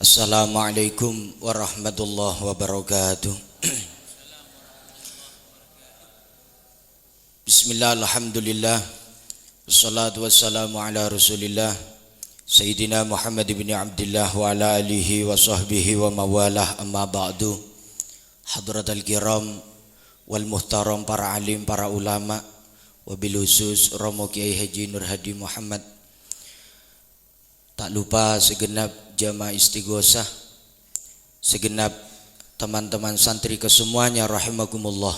Assalamualaikum warahmatullahi wabarakatuh. Bismillah, alhamdulillah, wassalatu wassalamu ala rasulillah Sayyidina Muhammad ibn Abdillah wa ala alihi wa sahbihi wa mawalah, amma ba'du. Hadratal kiram wal muhtaram, para alim, para ulama, wabil khusus Romo Kiai Haji Nur Hadi Muhammad. Tak lupa segenap jamaah istighosah, segenap teman-teman santri kesemuanya rahimakumullah.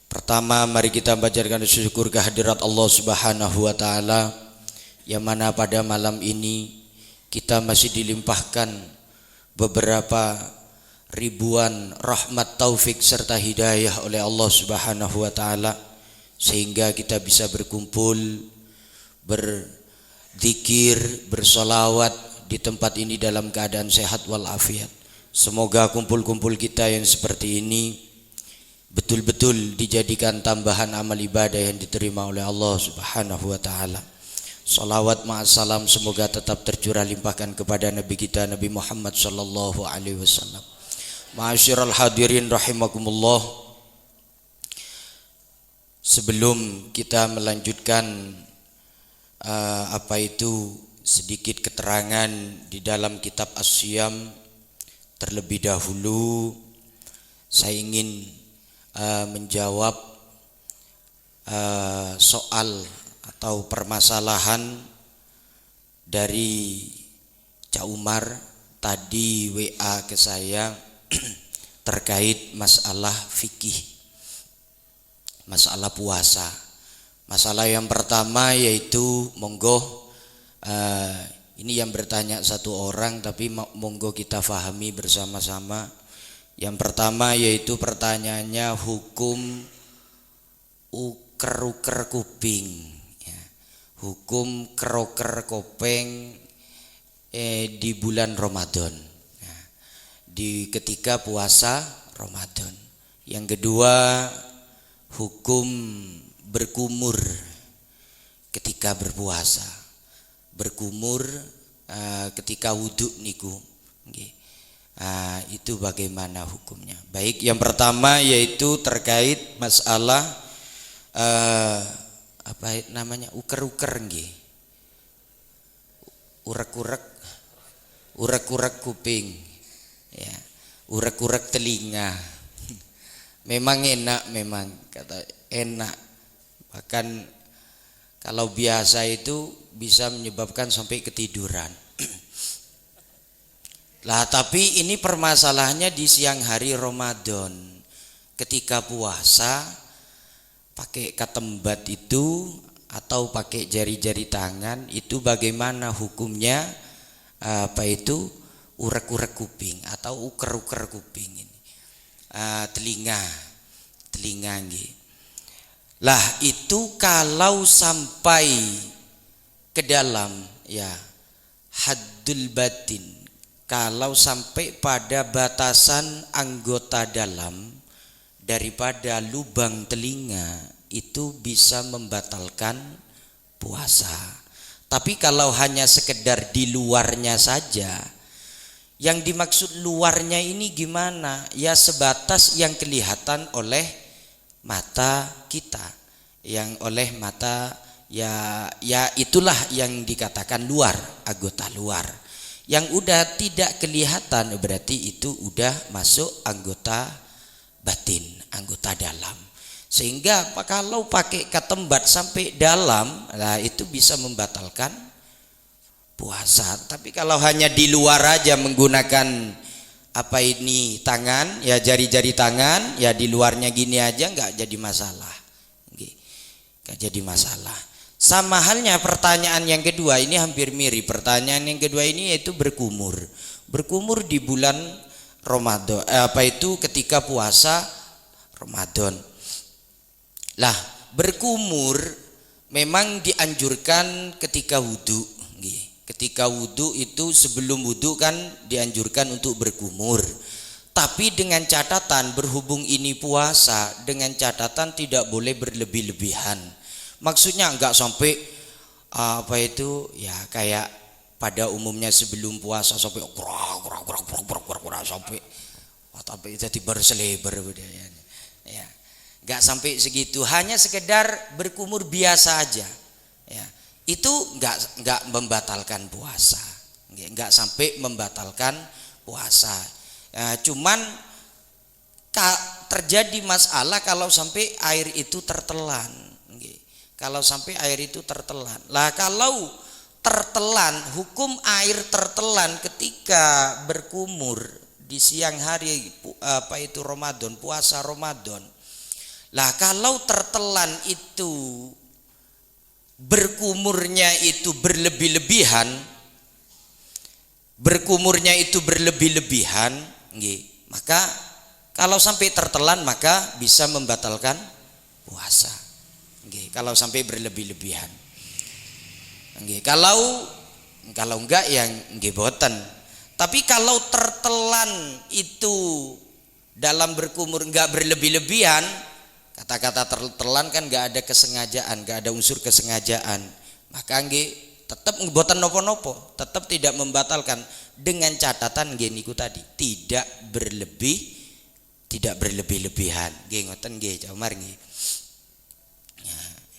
Pertama, mari kita panjatkan syukur kehadirat Allah Subhanahu wa taala, yang mana pada malam ini kita masih dilimpahkan beberapa ribuan rahmat, taufik serta hidayah oleh Allah Subhanahu wa taala, sehingga kita bisa berkumpul, berzikir, bersolawat di tempat ini dalam keadaan sehat walafiat. Semoga kumpul-kumpul kita yang seperti ini betul-betul dijadikan tambahan amal ibadah yang diterima oleh Allah Subhanahu wa taala. Salawat ma'assalam semoga tetap tercurah limpahkan kepada Nabi kita Nabi Muhammad sallallahu alaihi wasallam. Ma'asyiral hadirin rahimakumullah. Sebelum kita melanjutkan sedikit keterangan di dalam kitab As-Siyam, terlebih dahulu saya ingin menjawab soal atau permasalahan dari Cak Umar tadi WA ke saya terkait masalah fikih, masalah puasa. Masalah yang pertama yaitu monggo, ini yang bertanya satu orang tapi monggo kita fahami bersama-sama. Yang pertama yaitu pertanyaannya hukum uker-uker kuping, ya. Hukum keroker kopeng di bulan Ramadan, ya, di ketika puasa Ramadan. Yang kedua, hukum berkumur ketika berpuasa, berkumur ketika wudhu niku, itu bagaimana hukumnya? Baik, yang pertama yaitu terkait masalah uker-uker nggih, urek-urek kuping, ya, urek-urek telinga. Memang enak, memang kata enak. Bahkan kalau biasa itu bisa menyebabkan sampai ketiduran. Lah, tapi ini permasalahannya di siang hari Ramadan, ketika puasa pakai katembat itu atau pakai jari-jari tangan itu bagaimana hukumnya? Urek-urek kuping atau uker-uker kuping ini, telinga nggih. Lah, itu kalau sampai ke dalam, ya, haddul batin, kalau sampai pada batasan anggota dalam daripada lubang telinga, itu bisa membatalkan puasa. Tapi kalau hanya sekedar di luarnya saja, yang dimaksud luarnya ini gimana? Ya, sebatas yang kelihatan oleh mata kita, yang oleh mata, ya itulah yang dikatakan luar, anggota luar. Yang udah tidak kelihatan berarti itu udah masuk anggota batin, anggota dalam. Sehingga kalau pakai katembat sampai dalam, nah itu bisa membatalkan puasa. Tapi kalau hanya di luar aja menggunakan tangan, ya jari-jari tangan, ya di luarnya gini aja nggak jadi masalah, nggak jadi masalah. Sama halnya pertanyaan yang kedua, ini hampir mirip. Pertanyaan yang kedua ini yaitu berkumur di bulan Ramadan, ketika puasa Ramadan. Lah, berkumur memang dianjurkan ketika wudhu. Ketika wudhu itu, sebelum wudhu kan dianjurkan untuk berkumur. Tapi dengan catatan, berhubung ini puasa, dengan catatan tidak boleh berlebih-lebihan. Maksudnya enggak sampai ya kayak pada umumnya sebelum puasa sampai sampai tapi jadi berselebar budayanya. Ya. Enggak sampai segitu, hanya sekedar berkumur biasa aja. Ya. Itu enggak membatalkan puasa. Enggak sampai membatalkan puasa. Cuman terjadi masalah kalau sampai air itu tertelan. Kalau sampai air itu tertelan. Lah kalau tertelan, hukum air tertelan ketika berkumur di siang hari Ramadan, puasa Ramadan. Lah kalau tertelan itu berkumurnya itu berlebih-lebihan, maka kalau sampai tertelan maka bisa membatalkan puasa. Kalau sampai berlebih-lebihan. Kalau enggak yang boten. Tapi kalau tertelan itu dalam berkumur enggak berlebih-lebihan, kata-kata tertelan kan enggak ada kesengajaan, enggak ada unsur kesengajaan, maka tetap boten nopo-nopo, tetap tidak membatalkan, dengan catatan niku tadi tidak berlebih-lebihan. Ngoten Cak Umar nggih.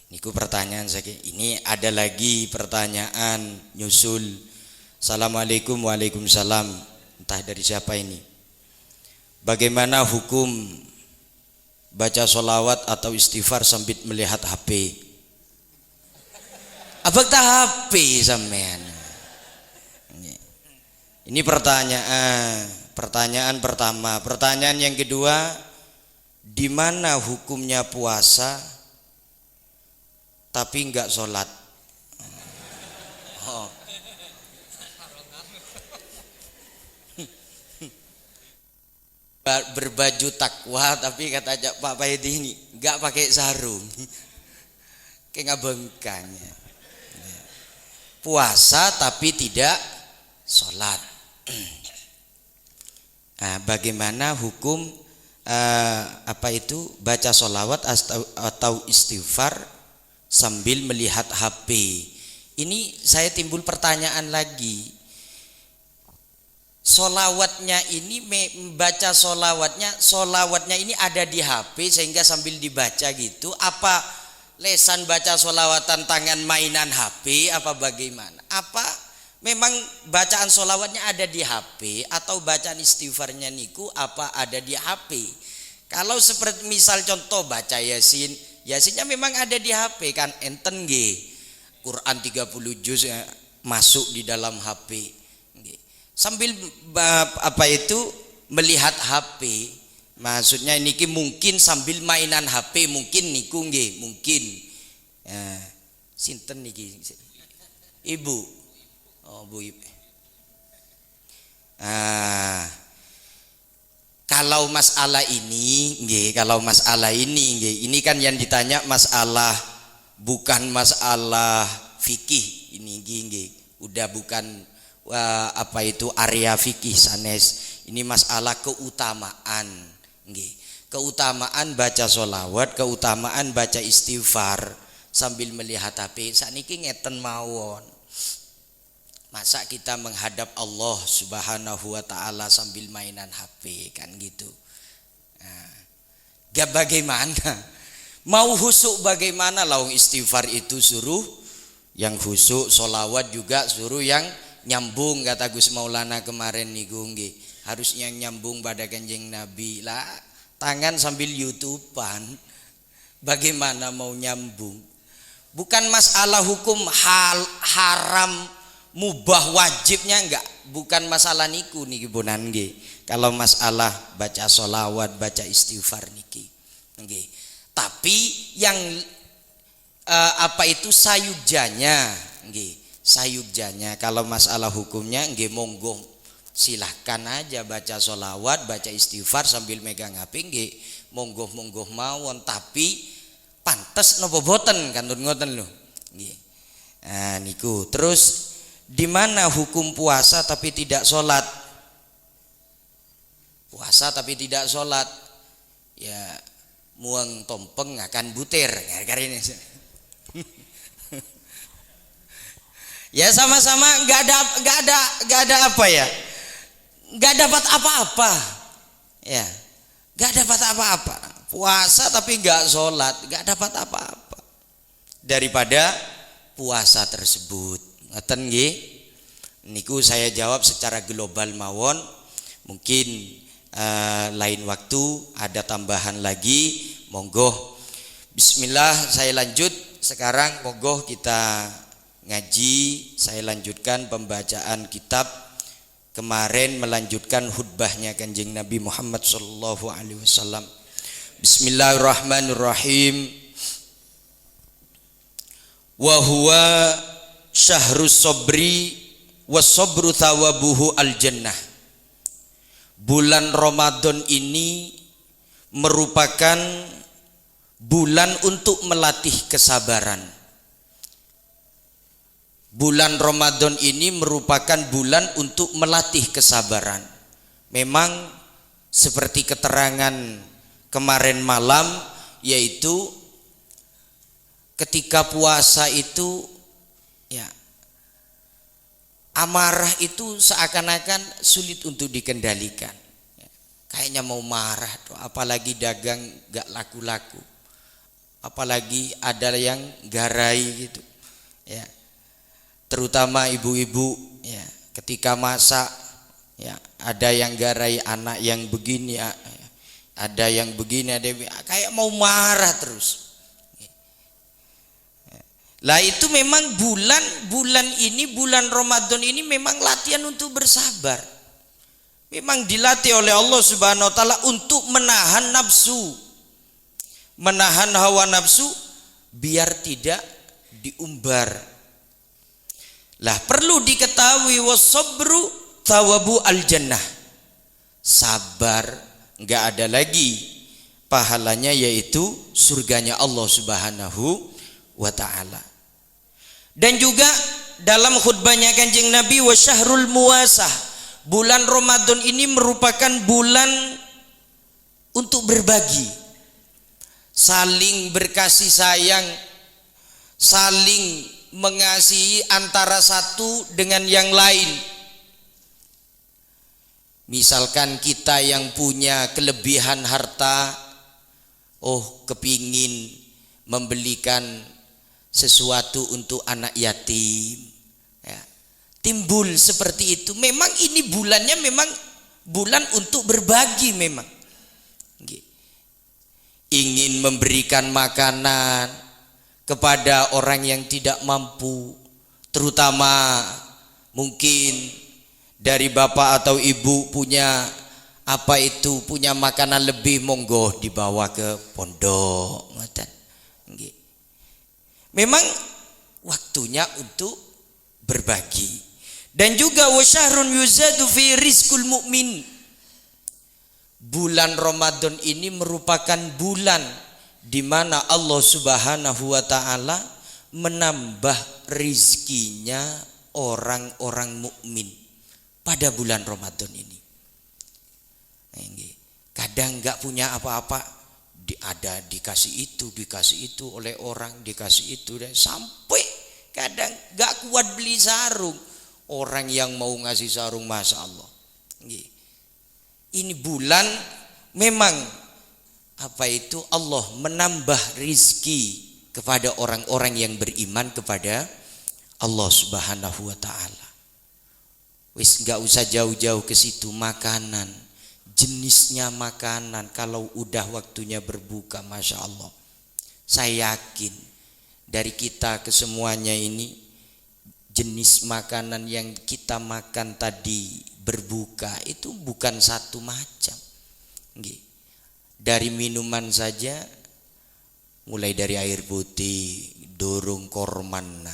Niku pertanyaan saya. Ini ada lagi pertanyaan nyusul. Assalamualaikum, waalaikumsalam. Entah dari siapa ini. Bagaimana hukum baca sholawat atau istighfar sambil melihat HP? Abang tak HP sampean. Ini pertanyaan pertama. Pertanyaan yang kedua, di mana hukumnya puasa tapi enggak sholat? Berbaju takwa tapi kata Pak Paidi ini enggak pakai sarung, kayak ngabengkanya. Puasa tapi tidak sholat. Nah, bagaimana hukum baca sholawat atau istighfar sambil melihat HP? Ini saya timbul pertanyaan lagi. Solawatnya ini membaca solawatnya ini ada di HP sehingga sambil dibaca gitu, apa lesan baca solawatan tangan mainan HP apa bagaimana? Apa memang bacaan solawatnya ada di HP atau bacaan istighfarnya niku apa ada di HP? Kalau seperti misal contoh baca Yasinnya memang ada di HP kan, enten Quran 30 juz masuk di dalam HP. Sambil melihat HP, maksudnya niki mungkin sambil mainan HP mungkin niku mungkin. Sinten niki? Ibu. Oh, Bu Ibu. Kalau masalah ini ini kan yang ditanya masalah, bukan masalah fikih ini udah bukan area fikih sanes. Ini masalah keutamaan keutamaan baca sholawat, keutamaan baca istighfar sambil melihat HP. Sakniki ngeten mawon. Masa kita menghadap Allah Subhanahu wa taala sambil mainan HP kan gitu. Gak bagaimana? Mau husuk bagaimana? Laung istighfar itu suruh yang husuk, sholawat juga suruh yang nyambung, kata Gus Maulana kemarin niku harusnya nyambung pada Kanjeng Nabi. Lah tangan sambil YouTubean, bagaimana mau nyambung? Bukan masalah hukum haram mubah wajibnya enggak, bukan masalah niku niki bonan kalau masalah baca sholawat, baca istighfar niki tapi yang sayugjanya kalau masalah hukumnya monggo silahkan aja baca sholawat, baca istighfar sambil megang HP monggo mawon, tapi pantes nopo boten kantun ngoten lho niku. Terus di mana hukum puasa tapi tidak sholat? Puasa tapi tidak sholat ya muang tompeng akan butir ini. Ya sama-sama nggak ada apa ya? Nggak dapat apa-apa. Ya, nggak dapat apa-apa. Puasa tapi nggak sholat, nggak dapat apa-apa. Daripada puasa tersebut. Ngeten nggih? Niku saya jawab secara global mawon. Mungkin lain waktu ada tambahan lagi, monggo. Bismillah, saya lanjut sekarang. Monggo kita ngaji. Saya lanjutkan pembacaan kitab. Kemarin melanjutkan khutbahnya Kanjeng Nabi Muhammad sallallahu alaihi wasallam. Bismillahirrahmanirrahim. Wa huwa syahrus sabri was-sabru thawabuhu al-jannah. Bulan Ramadan ini merupakan bulan untuk melatih kesabaran. Bulan Ramadan ini merupakan bulan untuk melatih kesabaran. Memang seperti keterangan kemarin malam, yaitu ketika puasa itu ya, amarah itu seakan-akan sulit untuk dikendalikan. Kayaknya mau marah tuh, apalagi dagang gak laku-laku, apalagi ada yang garai gitu ya. Terutama ibu-ibu ya, ketika masak ya, ada yang garai anak yang begini ya, ada yang begini, ada yang kayak mau marah terus. Lah itu memang bulan ini, bulan Ramadan ini memang latihan untuk bersabar. Memang dilatih oleh Allah Subhanahu wa taala untuk menahan nafsu. Menahan hawa nafsu biar tidak diumbar. Lah perlu diketahui was-sabru thawabu al-jannah. Sabar enggak ada lagi pahalanya, yaitu surganya Allah Subhanahu wa ta'ala. Dan juga dalam khutbahnya Kanjeng Nabi, wa syahrul muwasah, bulan Ramadan ini merupakan bulan untuk berbagi, saling berkasih sayang, saling mengasihi antara satu dengan yang lain. Misalkan kita yang punya kelebihan harta, kepingin membelikan sesuatu untuk anak yatim ya, timbul seperti itu. Memang ini bulannya memang bulan untuk berbagi. Memang ingin memberikan makanan kepada orang yang tidak mampu, terutama mungkin dari bapak atau ibu punya punya makanan lebih, monggo dibawa ke pondok. Memang waktunya untuk berbagi. Dan juga wasyahrun yuzadu fi rizqul mu'min. Bulan Ramadan ini merupakan bulan di mana Allah Subhanahu wa taala menambah rizkinya orang-orang mukmin pada bulan Ramadan ini. Kadang enggak punya apa-apa, dikasih itu oleh orang, dikasih itu, sampai kadang enggak kuat beli sarung. Orang yang mau ngasih sarung, masya Allah. Ini bulan memang Allah menambah rizki kepada orang-orang yang beriman kepada Allah Subhanahu wa taala. Wis enggak usah jauh-jauh ke situ. Makanan, jenisnya makanan, kalau udah waktunya berbuka, masya Allah, saya yakin dari kita kesemuanya ini, jenis makanan yang kita makan tadi berbuka itu bukan satu macam. Dari minuman saja, mulai dari air putih, dorong korman,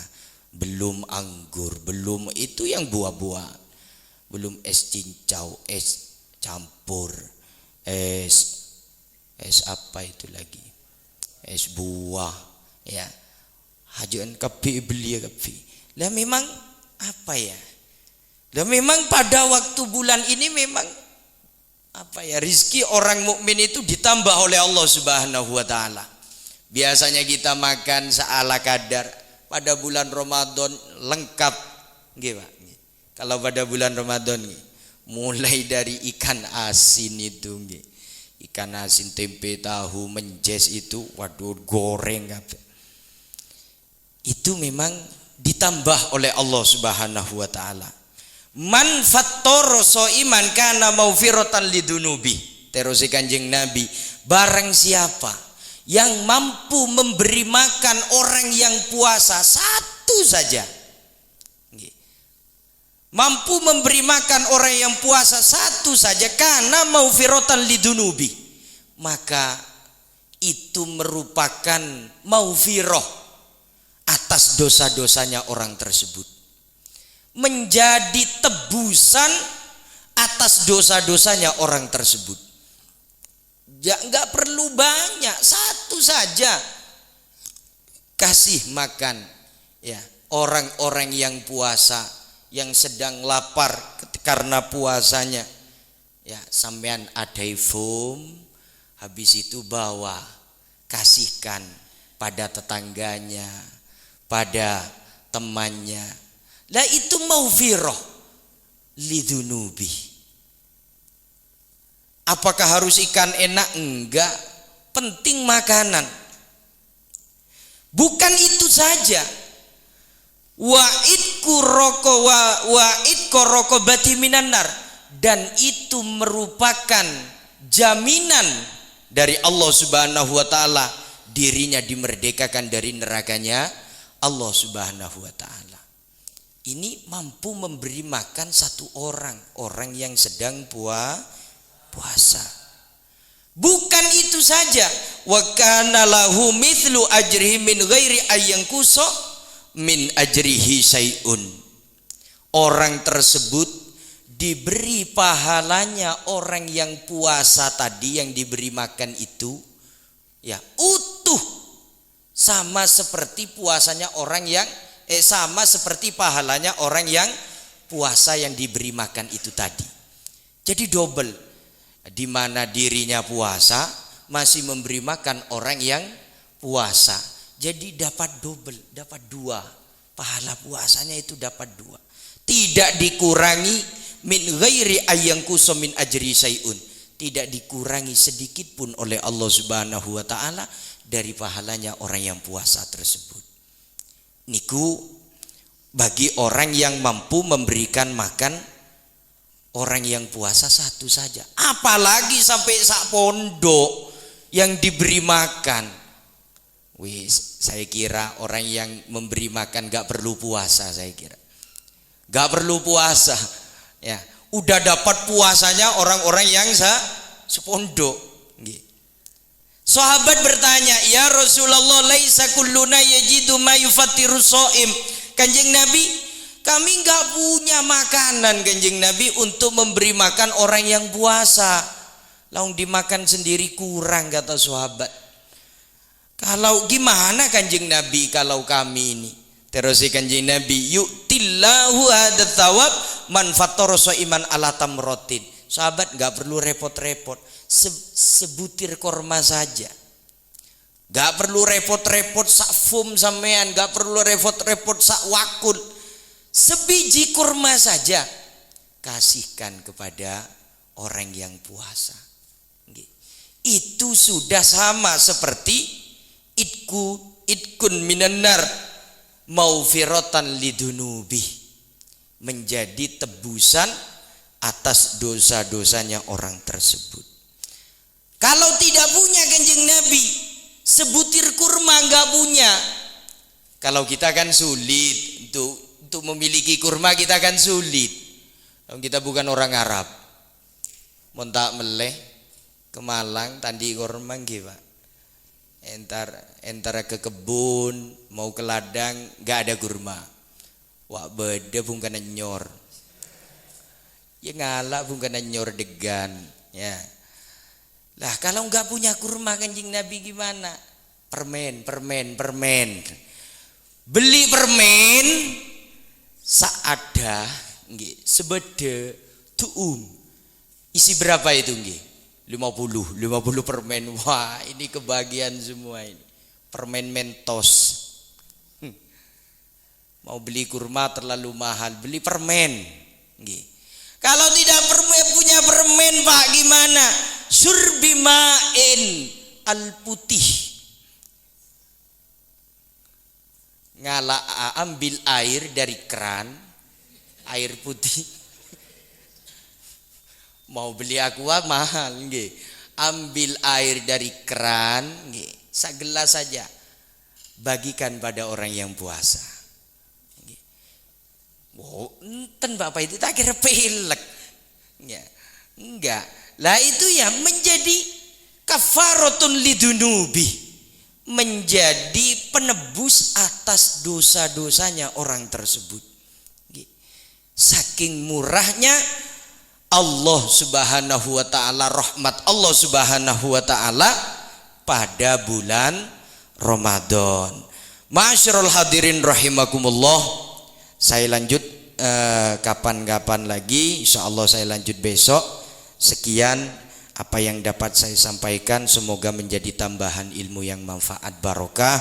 belum anggur, belum itu yang buah-buah, belum es cincau, es campur, es apa itu lagi, es buah ya, hajuan kapi beli kapi. Lah memang lah memang pada waktu bulan ini memang rizki orang mukmin itu ditambah oleh Allah Subhanahu wa taala. Biasanya kita makan seala kadar, pada bulan Ramadan lengkap Nggih, Pak. Kalau pada bulan Ramadan nggih, mulai dari ikan asin itu nggih. Ikan asin, tempe, tahu, menjes itu waduh goreng kabeh. Itu memang ditambah oleh Allah Subhanahu wa taala. Man fattara shaiman kana maghfiratan lidunubi. Terus Kanjeng Nabi, barang siapa yang mampu memberi makan orang yang puasa satu saja, mampu memberi makan orang yang puasa satu saja, karena maghfiratan lidunubi, maka itu merupakan maghfirah atas dosa-dosanya orang tersebut, menjadi tebusan atas dosa-dosanya orang tersebut. Ya, nggak perlu banyak, satu saja kasih makan ya orang-orang yang puasa, yang sedang lapar karena puasanya. Ya, sampean ada foam, habis itu bawa, kasihkan pada tetangganya, pada temannya. Lah itu maghfirah lidunubi. Apakah harus ikan enak? Enggak, penting makanan. Bukan itu saja. Wa'idku roko wa'idku rokobati minanar, dan itu merupakan jaminan dari Allah Subhanahu wa taala, dirinya dimerdekakan dari nerakanya Allah Subhanahu wa taala. Ini mampu memberi makan satu orang yang sedang puasa. Bukan itu saja, wa kana lahu mithlu ajrihi min ghairi ayyanqusa min ajrihi syai'un. Orang tersebut diberi pahalanya orang yang puasa tadi, yang diberi makan itu ya utuh, sama seperti puasanya orang yang sama seperti pahalanya orang yang puasa yang diberi makan itu tadi. Jadi double. Di mana dirinya puasa masih memberi makan orang yang puasa, jadi dapat double, dapat dua, pahala puasanya itu dapat dua, tidak dikurangi. Min ghairi ayyanqusa min ajri syai'un, tidak dikurangi sedikit pun oleh Allah Subhanahu wa taala dari pahalanya orang yang puasa tersebut. Niku bagi orang yang mampu memberikan makan orang yang puasa satu saja, apalagi sampai sak pondok yang diberi makan. Saya kira orang yang memberi makan gak perlu puasa, saya kira gak perlu puasa ya, udah dapat puasanya orang-orang yang sepondok. Sahabat bertanya, ya Rasulullah, laisa kulluna yajidu ma yufattiru shaim. Kanjeng Nabi, kami nggak punya makanan, Kanjeng Nabi, untuk memberi makan orang yang puasa. Langsung dimakan sendiri kurang, kata sahabat. Kalau gimana Kanjeng Nabi kalau kami ini? Terus Kanjeng Nabi, yu'tillahu hadat thawab man fattara shaiman ala tamrotin. Sahabat nggak perlu repot-repot, sebutir korma saja. Nggak perlu repot-repot sak fum sampean, nggak perlu repot-repot sak wakul. Sebiji kurma saja kasihkan kepada orang yang puasa. Itu sudah sama seperti itkun minanar maghfiratan lidunubi, menjadi tebusan atas dosa-dosanya orang tersebut. Kalau tidak punya Kanjeng Nabi, sebutir kurma nggak punya. Kalau kita kan sulit untuk memiliki kurma, kita kan sulit. Kita bukan orang Arab. Montak meleh ke Malang tandi kurma nggih, Pak. Entar ke kebun mau ke ladang nggak ada kurma. Wah beda bungkana nyor. Ya ngalak bungkana nyor degan ya. Lah kalau nggak punya kurma Kanjeng Nabi gimana? Permen. Beli permen saada nggih, sebede tuum. Isi berapa itu nggih? 50 permen. Wah, ini kebagian semua ini. Permen Mentos. Mau beli kurma terlalu mahal, beli permen. Nggih. Kalau tidak punya permen Pak, gimana? Surbi ma'in al putih. Ambil air dari keran, air putih. Mau beli aqua mahal nggih. Ambil air dari keran nggih, segelas saja. Bagikan pada orang yang puasa. Oh, enten Bapak itu tak kira pilek. Ya, enggak. Lah itu ya menjadi kafaratun lidunubi, menjadi penebus atas dosa-dosanya orang tersebut. Saking murahnya Allah Subhanahu wa taala, rahmat Allah Subhanahu wa taala pada bulan Ramadan. Ma'asyiral hadirin rahimakumullah. Saya lanjut kapan-kapan lagi, insya Allah saya lanjut besok. Sekian apa yang dapat saya sampaikan, semoga menjadi tambahan ilmu yang manfaat barokah.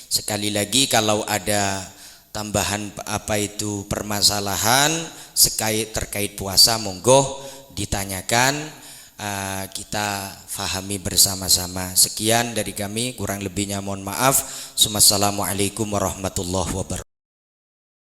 Sekali lagi kalau ada tambahan apa itu permasalahan terkait puasa, monggo ditanyakan, kita fahami bersama-sama. Sekian dari kami, kurang lebihnya mohon maaf. Wassalamualaikum warahmatullahi wabarakatuh.